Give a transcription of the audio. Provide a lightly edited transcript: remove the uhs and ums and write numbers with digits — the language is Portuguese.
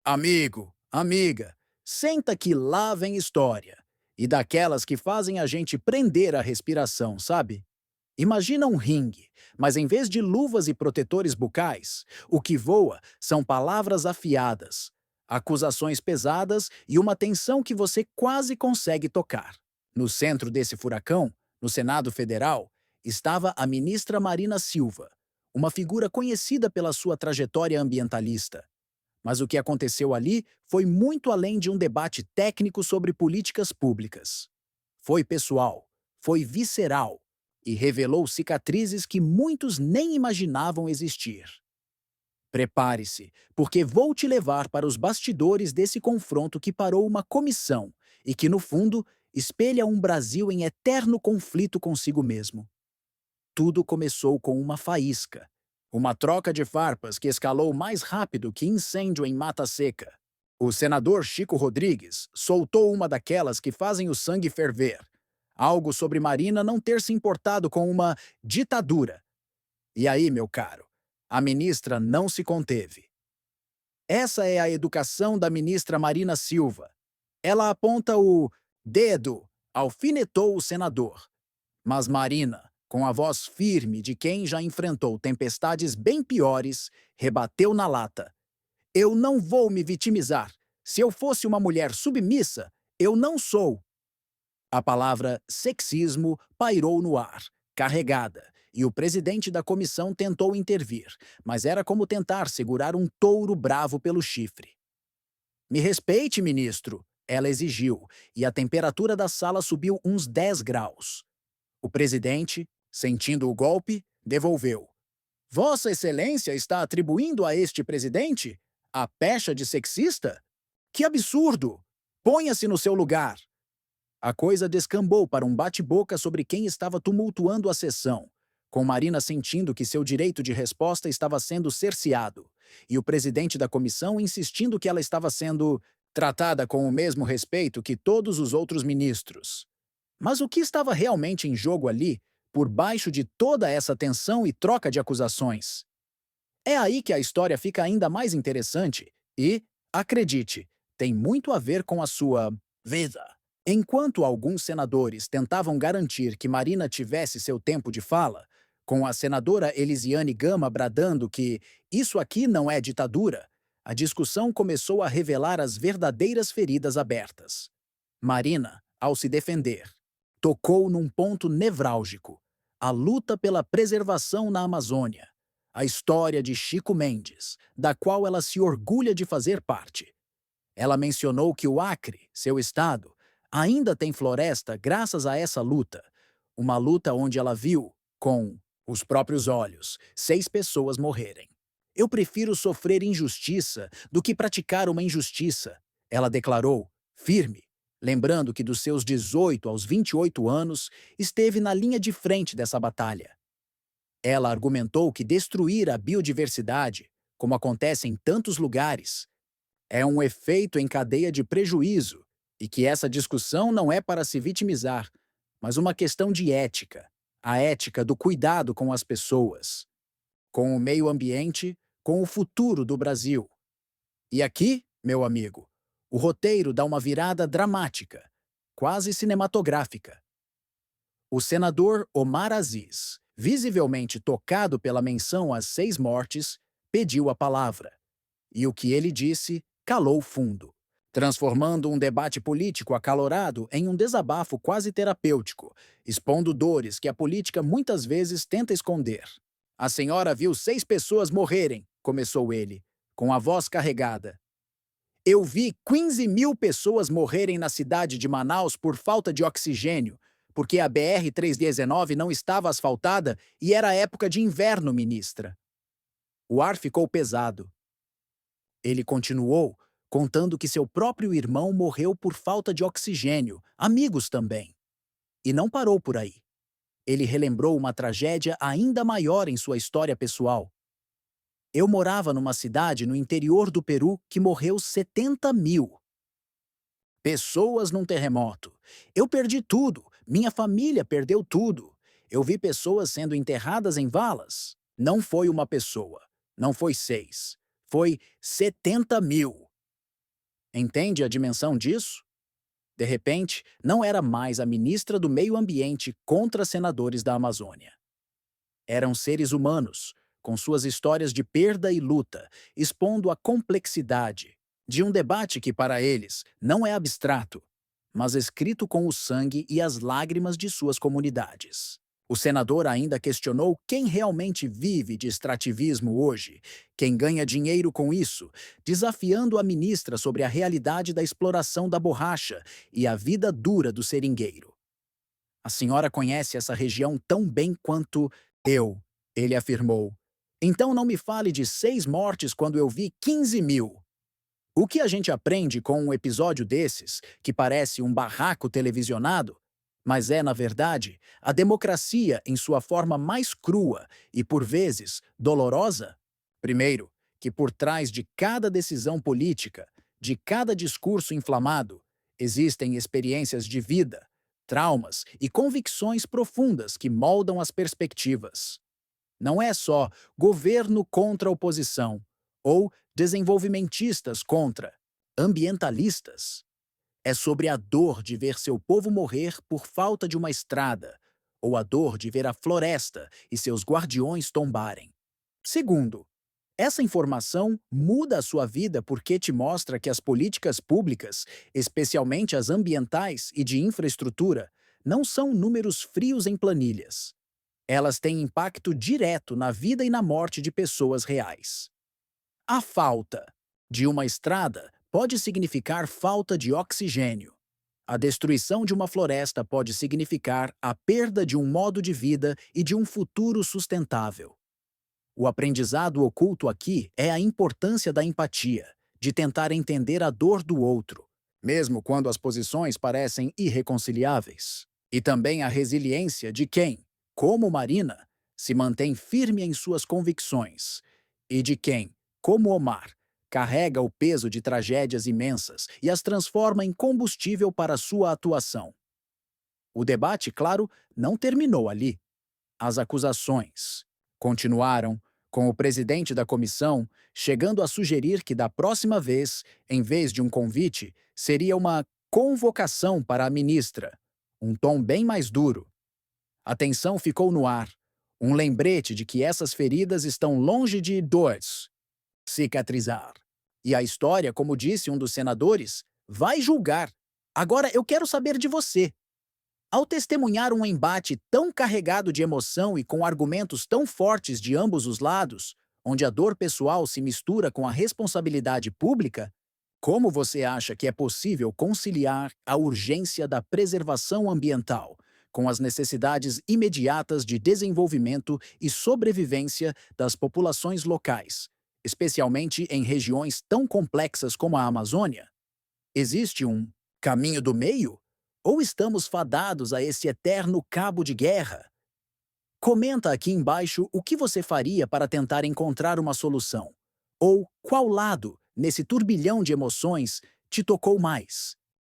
Amigo, amiga, senta que lá vem história. E daquelas que fazem a gente prender a respiração, sabe? Imagina um ringue, mas em vez de luvas e protetores bucais, o que voa são palavras afiadas, acusações pesadas e uma tensão que você quase consegue tocar. No centro desse furacão, no Senado Federal, estava a ministra Marina Silva, uma figura conhecida pela sua trajetória ambientalista. Mas o que aconteceu ali foi muito além de um debate técnico sobre políticas públicas. Foi pessoal, foi visceral e revelou cicatrizes que muitos nem imaginavam existir. Prepare-se, porque vou te levar para os bastidores desse confronto que parou uma comissão e que, no fundo, espelha um Brasil em eterno conflito consigo mesmo. Tudo começou com uma faísca. Uma troca de farpas que escalou mais rápido que incêndio em mata seca. O senador Chico Rodrigues soltou uma daquelas que fazem o sangue ferver. Algo sobre Marina não ter se importado com uma ditadura. E aí, meu caro, a ministra não se conteve. Essa é a educação da ministra Marina Silva. Ela aponta o dedo, alfinetou o senador. Mas Marina, com a voz firme de quem já enfrentou tempestades bem piores, rebateu na lata. Eu não vou me vitimizar. Se eu fosse uma mulher submissa, eu não sou. A palavra sexismo pairou no ar, carregada, e o presidente da comissão tentou intervir, mas era como tentar segurar um touro bravo pelo chifre. Me respeite, ministro, ela exigiu, e a temperatura da sala subiu uns 10 graus. O presidente, sentindo o golpe, devolveu. Vossa Excelência está atribuindo a este presidente a pecha de sexista? Que absurdo! Ponha-se no seu lugar. A coisa descambou para um bate-boca sobre quem estava tumultuando a sessão, com Marina sentindo que seu direito de resposta estava sendo cerceado, e o presidente da comissão insistindo que ela estava sendo tratada com o mesmo respeito que todos os outros ministros. Mas o que estava realmente em jogo ali, por baixo de toda essa tensão e troca de acusações? É aí que a história fica ainda mais interessante e, acredite, tem muito a ver com a sua vida. Enquanto alguns senadores tentavam garantir que Marina tivesse seu tempo de fala, com a senadora Elisiane Gama bradando que isso aqui não é ditadura, a discussão começou a revelar as verdadeiras feridas abertas. Marina, ao se defender, tocou num ponto nevrálgico: a luta pela preservação na Amazônia, a história de Chico Mendes, da qual ela se orgulha de fazer parte. Ela mencionou que o Acre, seu estado, ainda tem floresta graças a essa luta, uma luta onde ela viu, com os próprios olhos, 6 pessoas morrerem. Eu prefiro sofrer injustiça do que praticar uma injustiça, ela declarou, firme, lembrando que dos seus 18 aos 28 anos esteve na linha de frente dessa batalha. Ela argumentou que destruir a biodiversidade, como acontece em tantos lugares, é um efeito em cadeia de prejuízo e que essa discussão não é para se vitimizar, mas uma questão de ética, a ética do cuidado com as pessoas, com o meio ambiente, com o futuro do Brasil. E aqui, meu amigo, o roteiro dá uma virada dramática, quase cinematográfica. O senador Omar Aziz, visivelmente tocado pela menção às 6 mortes, pediu a palavra. E o que ele disse calou fundo, transformando um debate político acalorado em um desabafo quase terapêutico, expondo dores que a política muitas vezes tenta esconder. A senhora viu 6 pessoas morrerem, começou ele, com a voz carregada. Eu vi 15 mil pessoas morrerem na cidade de Manaus por falta de oxigênio, porque a BR-319 não estava asfaltada e era época de inverno, ministra. O ar ficou pesado. Ele continuou, contando que seu próprio irmão morreu por falta de oxigênio, amigos também. E não parou por aí. Ele relembrou uma tragédia ainda maior em sua história pessoal. Eu morava numa cidade no interior do Peru que morreu 70 mil pessoas num terremoto. Eu perdi tudo, minha família perdeu tudo. Eu vi pessoas sendo enterradas em valas. Não foi uma pessoa, não foi 6, foi 70 mil. Entende a dimensão disso? De repente, não era mais a ministra do Meio Ambiente contra senadores da Amazônia. Eram seres humanos, com suas histórias de perda e luta, expondo a complexidade de um debate que, para eles, não é abstrato, mas escrito com o sangue e as lágrimas de suas comunidades. O senador ainda questionou quem realmente vive de extrativismo hoje, quem ganha dinheiro com isso, desafiando a ministra sobre a realidade da exploração da borracha e a vida dura do seringueiro. A senhora conhece essa região tão bem quanto eu, ele afirmou. Então não me fale de 6 mortes quando eu vi 15.000. O que a gente aprende com um episódio desses, que parece um barraco televisionado, mas é, na verdade, a democracia em sua forma mais crua e, por vezes, dolorosa? Primeiro, que por trás de cada decisão política, de cada discurso inflamado, existem experiências de vida, traumas e convicções profundas que moldam as perspectivas. Não é só governo contra oposição ou desenvolvimentistas contra ambientalistas. É sobre a dor de ver seu povo morrer por falta de uma estrada, ou a dor de ver a floresta e seus guardiões tombarem. Segundo, essa informação muda a sua vida porque te mostra que as políticas públicas, especialmente as ambientais e de infraestrutura, não são números frios em planilhas. Elas têm impacto direto na vida e na morte de pessoas reais. A falta de uma estrada pode significar falta de oxigênio. A destruição de uma floresta pode significar a perda de um modo de vida e de um futuro sustentável. O aprendizado oculto aqui é a importância da empatia, de tentar entender a dor do outro, mesmo quando as posições parecem irreconciliáveis. E também a resiliência de quem, como Marina, se mantém firme em suas convicções, e de quem, como Omar, carrega o peso de tragédias imensas e as transforma em combustível para sua atuação. O debate, claro, não terminou ali. As acusações continuaram, com o presidente da comissão chegando a sugerir que da próxima vez, em vez de um convite, seria uma convocação para a ministra, um tom bem mais duro. A tensão ficou no ar, um lembrete de que essas feridas estão longe de cicatrizar. E a história, como disse um dos senadores, vai julgar. Agora eu quero saber de você. Ao testemunhar um embate tão carregado de emoção e com argumentos tão fortes de ambos os lados, onde a dor pessoal se mistura com a responsabilidade pública, como você acha que é possível conciliar a urgência da preservação ambiental com as necessidades imediatas de desenvolvimento e sobrevivência das populações locais, especialmente em regiões tão complexas como a Amazônia? Existe um caminho do meio? Ou estamos fadados a esse eterno cabo de guerra? Comenta aqui embaixo o que você faria para tentar encontrar uma solução. Ou qual lado, nesse turbilhão de emoções, te tocou mais?